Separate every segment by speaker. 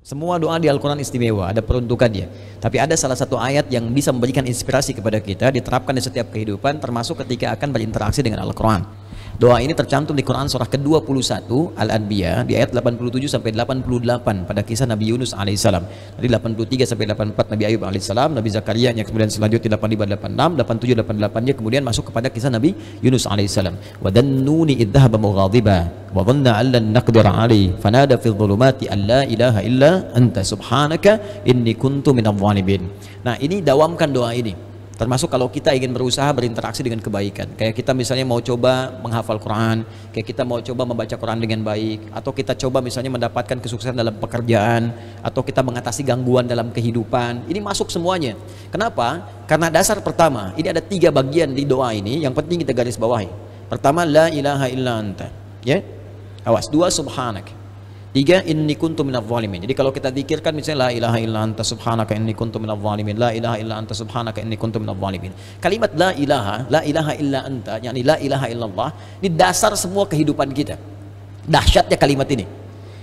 Speaker 1: Semua doa di Al-Quran istimewa, ada peruntukannya. Tapi ada salah satu ayat yang bisa memberikan inspirasi kepada kita, diterapkan di setiap kehidupan, termasuk ketika akan berinteraksi dengan Al-Quran. Doa ini tercantum di Quran surah ke-21 Al-Anbiya di ayat 87 sampai 88 pada kisah Nabi Yunus alaihissalam. Dari 83 sampai 84 Nabi Ayub alaihissalam, Nabi Zakaria yang kemudian selanjutnya 85 86, 87 88-nya kemudian masuk kepada kisah Nabi Yunus alaihissalam. Wa dhannuni idh dhahaba mughadiba wa dhanna an lan naqdir alaihi fanada fi dhulumati an la ilaha illa anta subhanaka inni kuntu minadh dhalimin. Nah, ini dawamkan doa ini. Termasuk kalau kita ingin berusaha berinteraksi dengan kebaikan, kayak kita misalnya mau coba menghafal Quran, kayak kita mau coba membaca Quran dengan baik, atau kita coba misalnya mendapatkan kesuksesan dalam pekerjaan, atau kita mengatasi gangguan dalam kehidupan. Ini masuk semuanya. Kenapa? Karena dasar pertama, ini ada 3 bagian di doa ini yang penting kita garis bawahi. Pertama, la ilaha illa anta, ya, awas. 2, subhanak. 3, inni kuntu minadh dhalimin. Jadi kalau kita zikirkan misalnya la ilaha illa anta subhanaka inni kuntu minadh dhalimin, la ilaha illa anta subhanaka inni kuntu minadh dhalimin. Kalimat la ilaha illa anta, yakni la ilaha illallah, ini dasar semua kehidupan kita. Dahsyatnya kalimat ini.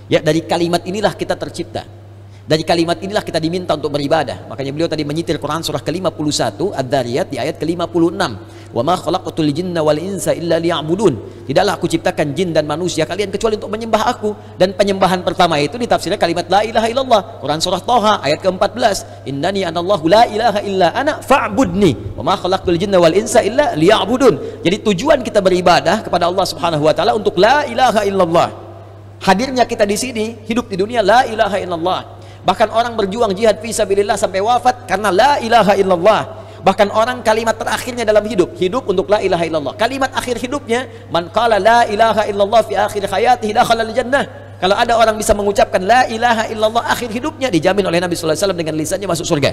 Speaker 1: Ya, dari kalimat inilah kita tercipta. Dari kalimat inilah kita diminta untuk beribadah. Makanya beliau tadi menyitir Quran surah ke-51 Ad-Dhariyat di ayat ke-56. Wa ma khalaqatul jinna wal insa illa liya'budun. Tidaklah aku ciptakan jin dan manusia kalian kecuali untuk menyembah aku. Dan penyembahan pertama itu ditafsirkan kalimat la ilaha illallah. Quran surah Thaha ayat ke-14. Innani anallahu la ilaha illa ana fa'budni. Wa ma khalaqatul jinna wal insa illa liya'budun. Jadi tujuan kita beribadah kepada Allah Subhanahu wa taala untuk la ilaha illallah. Hadirnya kita di sini, hidup di dunia la ilaha illallah. Bahkan orang berjuang jihad fisabilillah sampai wafat karena la ilaha illallah. Bahkan orang kalimat terakhirnya dalam hidup untuk la ilaha illallah. Kalimat akhir hidupnya, man qala la ilaha illallah fi akhir hayatihi dakhala al-jannah. Kalau ada orang bisa mengucapkan la ilaha illallah akhir hidupnya, dijamin oleh Nabi sallallahu alaihi wasallam dengan lisannya masuk surga.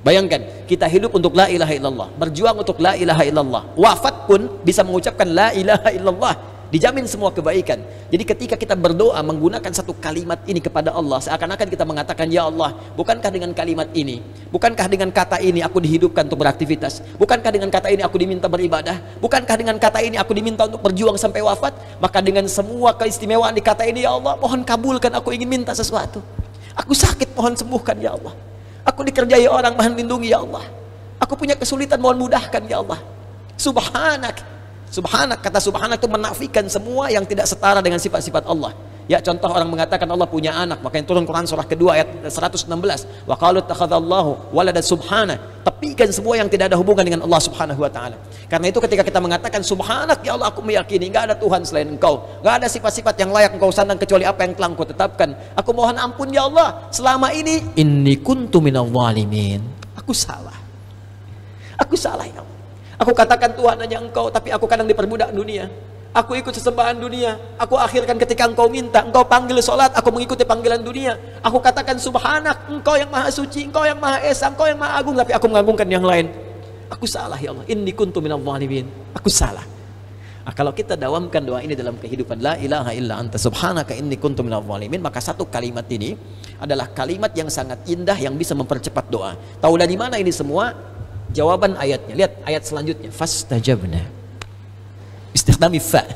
Speaker 1: Bayangkan, kita hidup untuk la ilaha illallah, berjuang untuk la ilaha illallah. Wafat pun bisa mengucapkan la ilaha illallah. Dijamin semua kebaikan. Jadi ketika kita berdoa menggunakan satu kalimat ini kepada Allah, seakan-akan kita mengatakan, ya Allah, bukankah dengan kalimat ini, bukankah dengan kata ini aku dihidupkan untuk beraktivitas, bukankah dengan kata ini aku diminta beribadah, bukankah dengan kata ini aku diminta untuk berjuang sampai wafat. Maka dengan semua keistimewaan di kata ini, ya Allah, mohon kabulkan, aku ingin minta sesuatu. Aku sakit, mohon sembuhkan, ya Allah. Aku dikerjai orang, mohon lindungi, ya Allah. Aku punya kesulitan, mohon mudahkan, ya Allah. Subhanak. Subhanak, kata subhanak itu menafikan semua yang tidak setara dengan sifat-sifat Allah. Ya, contoh orang mengatakan Allah punya anak, makanya turun Quran surah kedua ayat 116. Wa qalu ittakhadallahu walada subhana. Tepikan semua yang tidak ada hubungan dengan Allah Subhanahu wa taala. Karena itu ketika kita mengatakan subhanak, ya Allah, aku meyakini enggak ada Tuhan selain Engkau. Enggak ada sifat-sifat yang layak Engkau sandang kecuali apa yang telah Engkau tetapkan. Aku mohon ampun, ya Allah, selama ini inni kuntu minadh dhalimin. Aku salah. Aku salah, ya Allah. Aku katakan Tuhan hanya Engkau, tapi aku kadang diperbudak dunia. Aku ikut sesembahan dunia. Aku akhirkan ketika Engkau minta, Engkau panggil sholat, aku mengikuti panggilan dunia. Aku katakan subhanak, Engkau yang maha suci, Engkau yang maha esa, Engkau yang maha agung, tapi aku mengagungkan yang lain. Aku salah, ya Allah. Inni kuntu minadh dhalimin. Aku salah. Nah, kalau kita dawamkan doa ini dalam kehidupan, la ilaha illa anta subhanaka inni kuntu minadh dhalimin, maka satu kalimat ini adalah kalimat yang sangat indah yang bisa mempercepat doa. Tahu dari mana ini semua? Jawaban ayatnya, lihat ayat selanjutnya, fastajabna, istikhdami fa,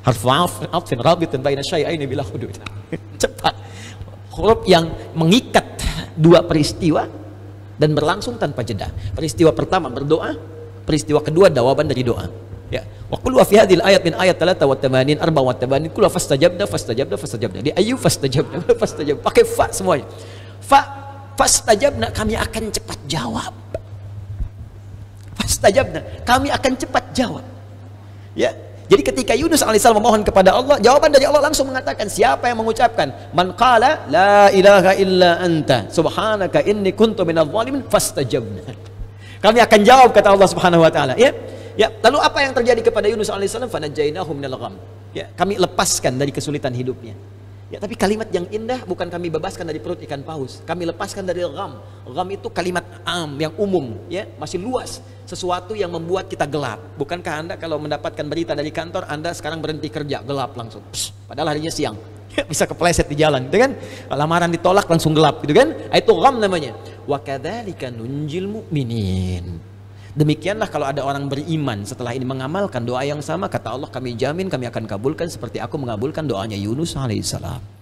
Speaker 1: harfu atfin rabitin baina syai'aini bila hudud. Cepat, huruf yang mengikat dua peristiwa dan berlangsung tanpa jeda. Peristiwa pertama berdoa, peristiwa kedua jawaban dari doa. Ya, wa qul wa fi hadhil ayat min ayat 83 84 qul fastajabna di ayu fastajabna pakai fa semuanya. Fastajabna, kami akan cepat jawab. Fastajabna, kami akan cepat jawab. Ya, jadi ketika Yunus alaihissalam memohon kepada Allah, jawaban dari Allah langsung mengatakan, siapa yang mengucapkan man qala la ilaha illa anta subhanaka inni kuntu minadh dhalimin fastajabna. Kami akan jawab, kata Allah Subhanahu wa taala. Ya. Ya, lalu apa yang terjadi kepada Yunus alaihissalam? Fanajainahu minal gham. Ya, kami lepaskan dari kesulitan hidupnya. Ya, tapi kalimat yang indah bukan kami bebaskan dari perut ikan paus, kami lepaskan dari gham. Gham itu kalimat yang umum, ya, masih luas, sesuatu yang membuat kita gelap. Bukankah Anda kalau mendapatkan berita dari kantor, Anda sekarang berhenti kerja, gelap langsung. Padahal harinya siang. Bisa kepleset di jalan, gitu kan? Lamaran ditolak langsung gelap, gitu kan? Itu gham namanya. Wa kadzalika nunjil mu'minin. Demikianlah kalau ada orang beriman setelah ini mengamalkan doa yang sama, kata Allah, kami jamin kami akan kabulkan seperti aku mengabulkan doanya Yunus alaihissalam.